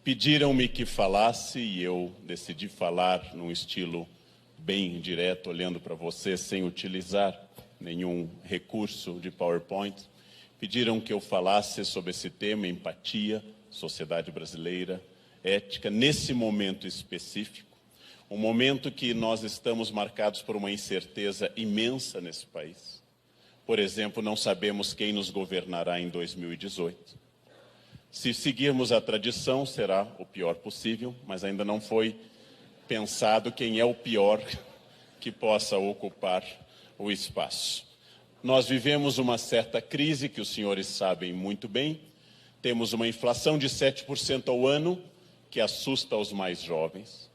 Pediram-me que falasse e eu decidi falar num estilo bem direto, olhando para você, sem utilizar nenhum recurso de PowerPoint. Pediram que eu falasse sobre esse tema, empatia, sociedade brasileira, ética, nesse momento específico, um momento que nós estamos marcados por uma incerteza imensa nesse país. Por exemplo, não sabemos quem nos governará em 2018. Se seguirmos a tradição, será o pior possível, mas ainda não foi pensado quem é o pior que possa ocupar o espaço. Nós vivemos uma certa crise, que os senhores sabem muito bem. Temos uma inflação de 7% ao ano, que assusta os mais jovens.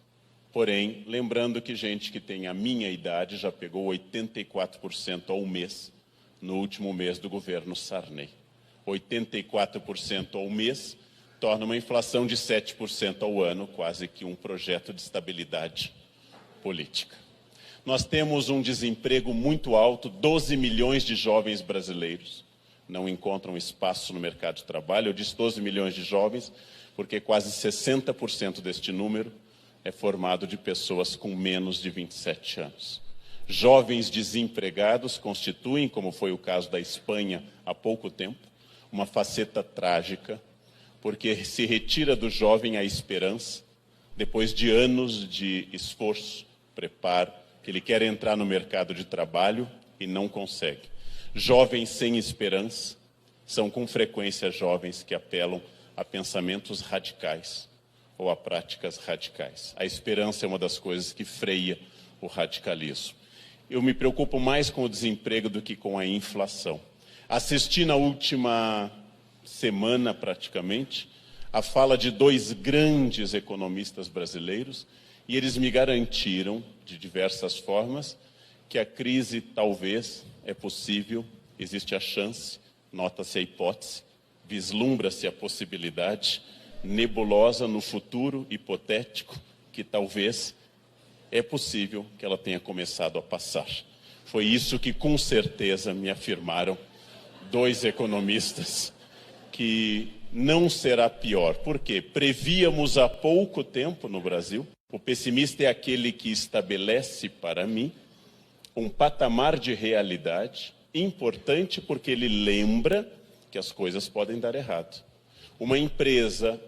Porém, lembrando que gente que tem a minha idade já pegou 84% ao mês, no último mês do governo Sarney. 84% ao mês torna uma inflação de 7% ao ano, quase que um projeto de estabilidade política. Nós temos um desemprego muito alto, 12 milhões de jovens brasileiros não encontram espaço no mercado de trabalho. Eu disse 12 milhões de jovens, porque quase 60% deste número é formado de pessoas com menos de 27 anos. Jovens desempregados constituem, como foi o caso da Espanha há pouco tempo, uma faceta trágica, porque se retira do jovem a esperança, depois de anos de esforço, preparo, que ele quer entrar no mercado de trabalho e não consegue. Jovens sem esperança são com frequência jovens que apelam a pensamentos radicais ou a práticas radicais. A esperança é uma das coisas que freia o radicalismo. Eu me preocupo mais com o desemprego do que com a inflação. Assisti na última semana, praticamente, a fala de dois grandes economistas brasileiros e eles me garantiram, de diversas formas, que a crise talvez é possível, existe a chance, nota-se a hipótese, vislumbra-se a possibilidade nebulosa no futuro hipotético que talvez é possível que ela tenha começado a passar. Foi isso que com certeza me afirmaram dois economistas, que não será pior. Por quê? Prevíamos há pouco tempo no Brasil, o pessimista é aquele que estabelece para mim um patamar de realidade importante porque ele lembra que as coisas podem dar errado. Uma empresa,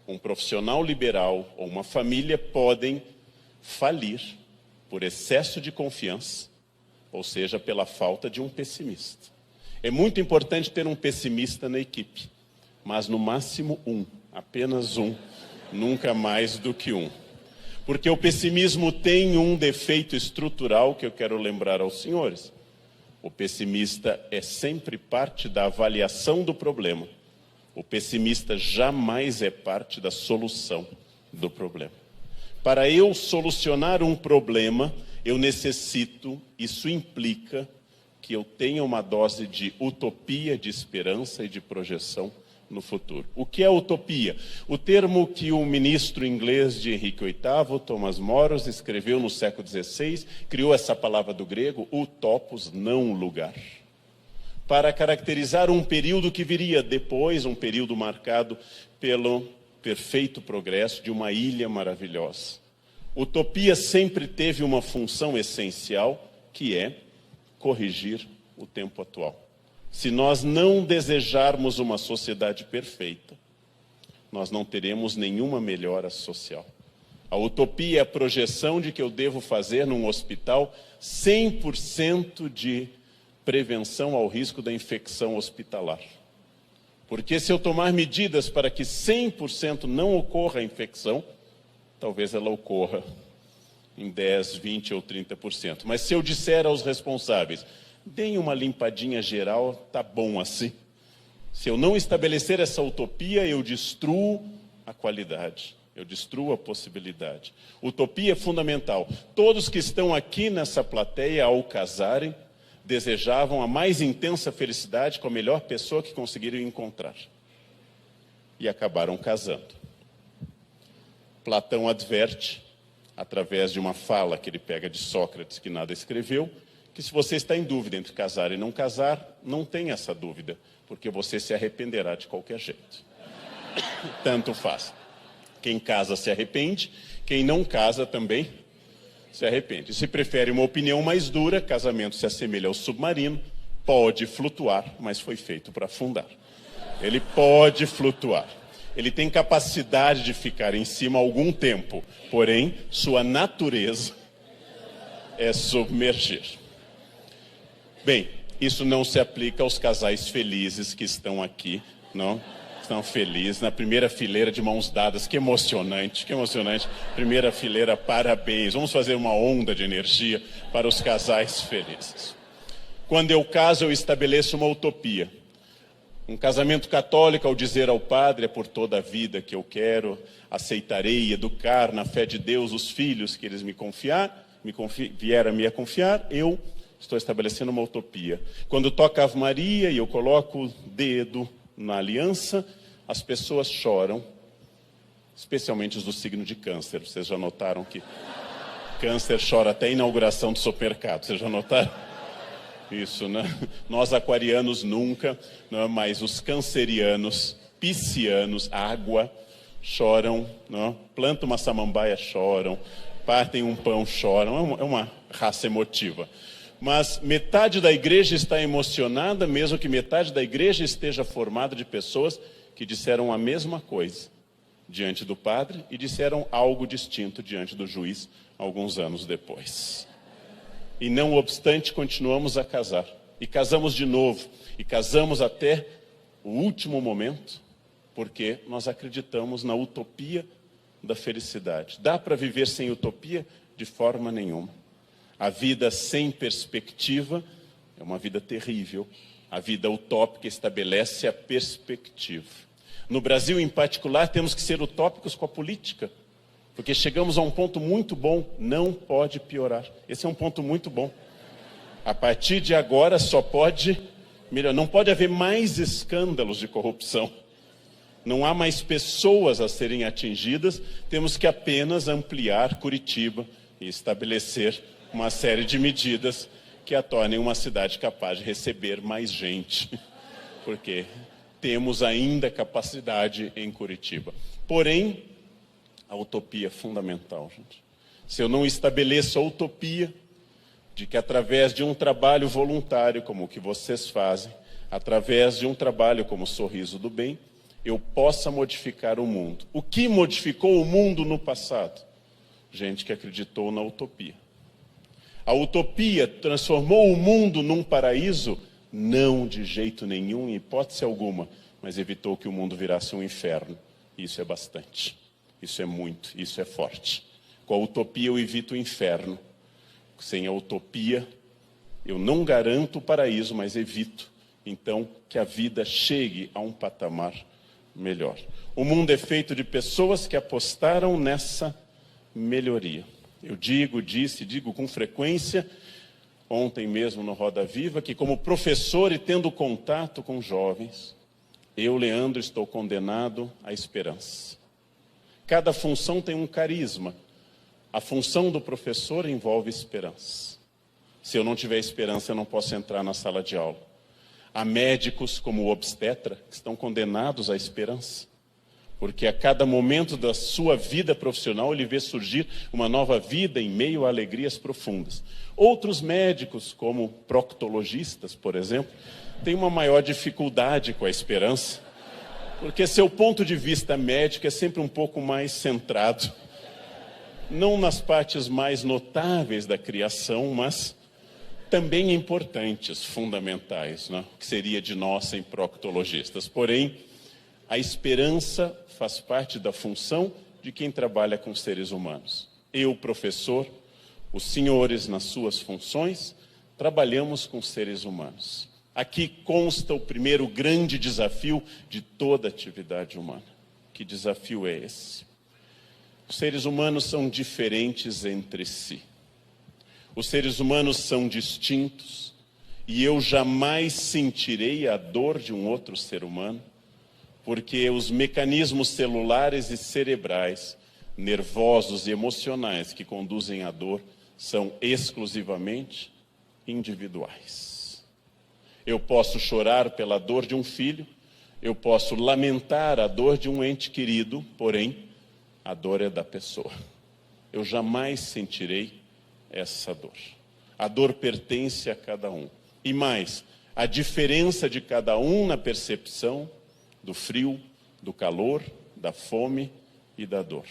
um profissional liberal ou uma família podem falir por excesso de confiança, ou seja, pela falta de um pessimista. É muito importante ter um pessimista na equipe, mas no máximo um, apenas um, nunca mais do que um. Porque o pessimismo tem um defeito estrutural que eu quero lembrar aos senhores. O pessimista é sempre parte da avaliação do problema. O pessimista jamais é parte da solução do problema. Para eu solucionar um problema, eu necessito, isso implica que eu tenha uma dose de utopia, de esperança e de projeção no futuro. O que é utopia? O termo que o ministro inglês de Henrique VIII, Thomas Moros, escreveu no século XVI, criou essa palavra do grego, utopos, não lugar, para caracterizar um período que viria depois, um período marcado pelo perfeito progresso de uma ilha maravilhosa. Utopia sempre teve uma função essencial, que é corrigir o tempo atual. Se nós não desejarmos uma sociedade perfeita, nós não teremos nenhuma melhora social. A utopia é a projeção de que eu devo fazer num hospital 100% de prevenção ao risco da infecção hospitalar. Porque se eu tomar medidas para que 100% não ocorra a infecção, talvez ela ocorra em 10, 20 ou 30%. Mas se eu disser aos responsáveis, deem uma limpadinha geral, tá bom assim. Se eu não estabelecer essa utopia, eu destruo a qualidade, eu destruo a possibilidade. Utopia é fundamental. Todos que estão aqui nessa plateia, ao casarem, desejavam a mais intensa felicidade com a melhor pessoa que conseguiram encontrar. E acabaram casando. Platão adverte, através de uma fala que ele pega de Sócrates, que nada escreveu, que se você está em dúvida entre casar e não casar, não tenha essa dúvida, porque você se arrependerá de qualquer jeito. Tanto faz. Quem casa se arrepende, quem não casa também se arrepende. Se prefere uma opinião mais dura, casamento se assemelha ao submarino, pode flutuar, mas foi feito para afundar. Ele pode flutuar. Ele tem capacidade de ficar em cima algum tempo, porém, sua natureza é submergir. Bem, isso não se aplica aos casais felizes que estão aqui, não? Estão felizes, na primeira fileira de mãos dadas. Que emocionante, que emocionante. Primeira fileira, parabéns. Vamos fazer uma onda de energia para os casais felizes. Quando eu caso, eu estabeleço uma utopia. Um casamento católico, ao dizer ao padre, é por toda a vida que eu quero, aceitarei educar na fé de Deus os filhos que eles vieram me confiar, eu estou estabelecendo uma utopia. Quando toca a Ave Maria e eu coloco o dedo na aliança, as pessoas choram, especialmente os do signo de Câncer. Vocês já notaram que Câncer chora até a inauguração do supermercado? Vocês já notaram? Isso, né? Nós aquarianos nunca, né? Mas os cancerianos, piscianos, água, choram, né? Plantam uma samambaia, choram, partem um pão, choram. É uma raça emotiva. Mas metade da igreja está emocionada, mesmo que metade da igreja esteja formada de pessoas que disseram a mesma coisa diante do padre e disseram algo distinto diante do juiz alguns anos depois. E não obstante, continuamos a casar. E casamos de novo. E casamos até o último momento, porque nós acreditamos na utopia da felicidade. Dá para viver sem utopia? De forma nenhuma. A vida sem perspectiva é uma vida terrível. A vida utópica estabelece a perspectiva. No Brasil, em particular, temos que ser utópicos com a política, porque chegamos a um ponto muito bom, não pode piorar. Esse é um ponto muito bom. A partir de agora só pode melhorar. Não pode haver mais escândalos de corrupção. Não há mais pessoas a serem atingidas. Temos que apenas ampliar Curitiba e estabelecer uma série de medidas que a tornem uma cidade capaz de receber mais gente. Porque temos ainda capacidade em Curitiba. Porém, a utopia é fundamental, gente. Se eu não estabeleço a utopia de que através de um trabalho voluntário como o que vocês fazem, através de um trabalho como o Sorriso do Bem, eu possa modificar o mundo. O que modificou o mundo no passado? Gente que acreditou na utopia. A utopia transformou o mundo num paraíso? Não, de jeito nenhum, em hipótese alguma, mas evitou que o mundo virasse um inferno. Isso é bastante. Isso é muito, isso é forte. Com a utopia eu evito o inferno. Sem a utopia eu não garanto o paraíso, mas evito, então, que a vida chegue a um patamar melhor. O mundo é feito de pessoas que apostaram nessa melhoria. Eu digo com frequência, ontem mesmo no Roda Viva, que como professor e tendo contato com jovens, eu, Leandro, estou condenado à esperança. Cada função tem um carisma. A função do professor envolve esperança. Se eu não tiver esperança, eu não posso entrar na sala de aula. Há médicos como o obstetra que estão condenados à esperança. Porque a cada momento da sua vida profissional ele vê surgir uma nova vida em meio a alegrias profundas. Outros médicos, como proctologistas, por exemplo, têm uma maior dificuldade com a esperança, porque seu ponto de vista médico é sempre um pouco mais centrado, não nas partes mais notáveis da criação, mas também importantes, fundamentais, né? Que seria de nós sem proctologistas. Porém, a esperança faz parte da função de quem trabalha com seres humanos. Eu, professor, os senhores, nas suas funções, trabalhamos com seres humanos. Aqui consta o primeiro grande desafio de toda atividade humana. Que desafio é esse? Os seres humanos são diferentes entre si. Os seres humanos são distintos e eu jamais sentirei a dor de um outro ser humano, porque os mecanismos celulares e cerebrais, nervosos e emocionais que conduzem à dor são exclusivamente individuais. Eu posso chorar pela dor de um filho, eu posso lamentar a dor de um ente querido, porém, A dor é da pessoa. Eu jamais sentirei essa dor. A dor pertence a cada um. E mais, a diferença de cada um na percepção do frio, do calor, da fome e da dor.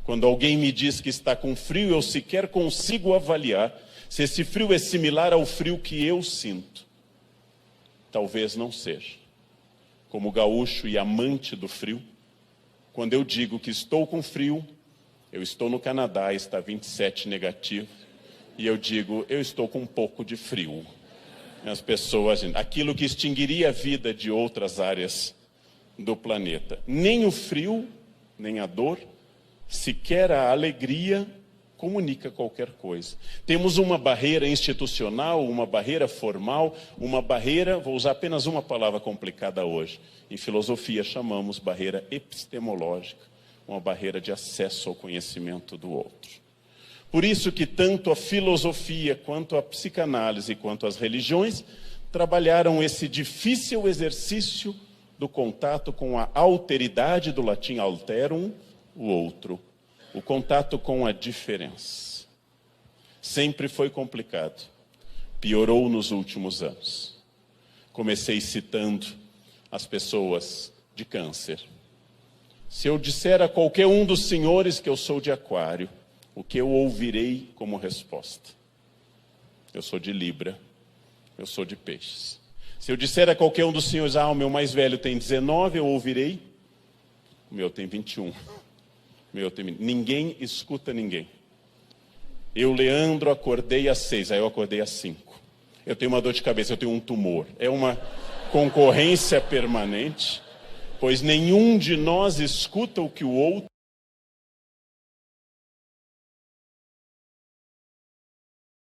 Quando alguém me diz que está com frio, eu sequer consigo avaliar se esse frio é similar ao frio que eu sinto. Talvez não seja. Como gaúcho e amante do frio, quando eu digo que estou com frio, eu estou no Canadá, está 27 negativo, e eu digo, eu estou com um pouco de frio. As pessoas, aquilo que extinguiria a vida de outras áreas do planeta. Nem o frio, nem a dor, sequer a alegria comunica qualquer coisa. Temos uma barreira institucional, uma barreira formal, uma barreira, vou usar apenas uma palavra complicada hoje. Em filosofia chamamos barreira epistemológica, uma barreira de acesso ao conhecimento do outro. Por isso que tanto a filosofia, quanto a psicanálise, quanto as religiões, trabalharam esse difícil exercício do contato com a alteridade, do latim alterum, o outro. O contato com a diferença. Sempre foi complicado. Piorou nos últimos anos. Comecei citando as pessoas de câncer. Se eu disser a qualquer um dos senhores que eu sou de Aquário, o que eu ouvirei como resposta? Eu sou de Libra, eu sou de Peixes. Se eu disser a qualquer um dos senhores, o meu mais velho tem 19, eu ouvirei, o meu tem 21. Ninguém escuta ninguém. Eu, Leandro, acordei às 6, aí eu acordei às 5. Eu tenho uma dor de cabeça, eu tenho um tumor. É uma concorrência permanente, pois nenhum de nós escuta o que o outro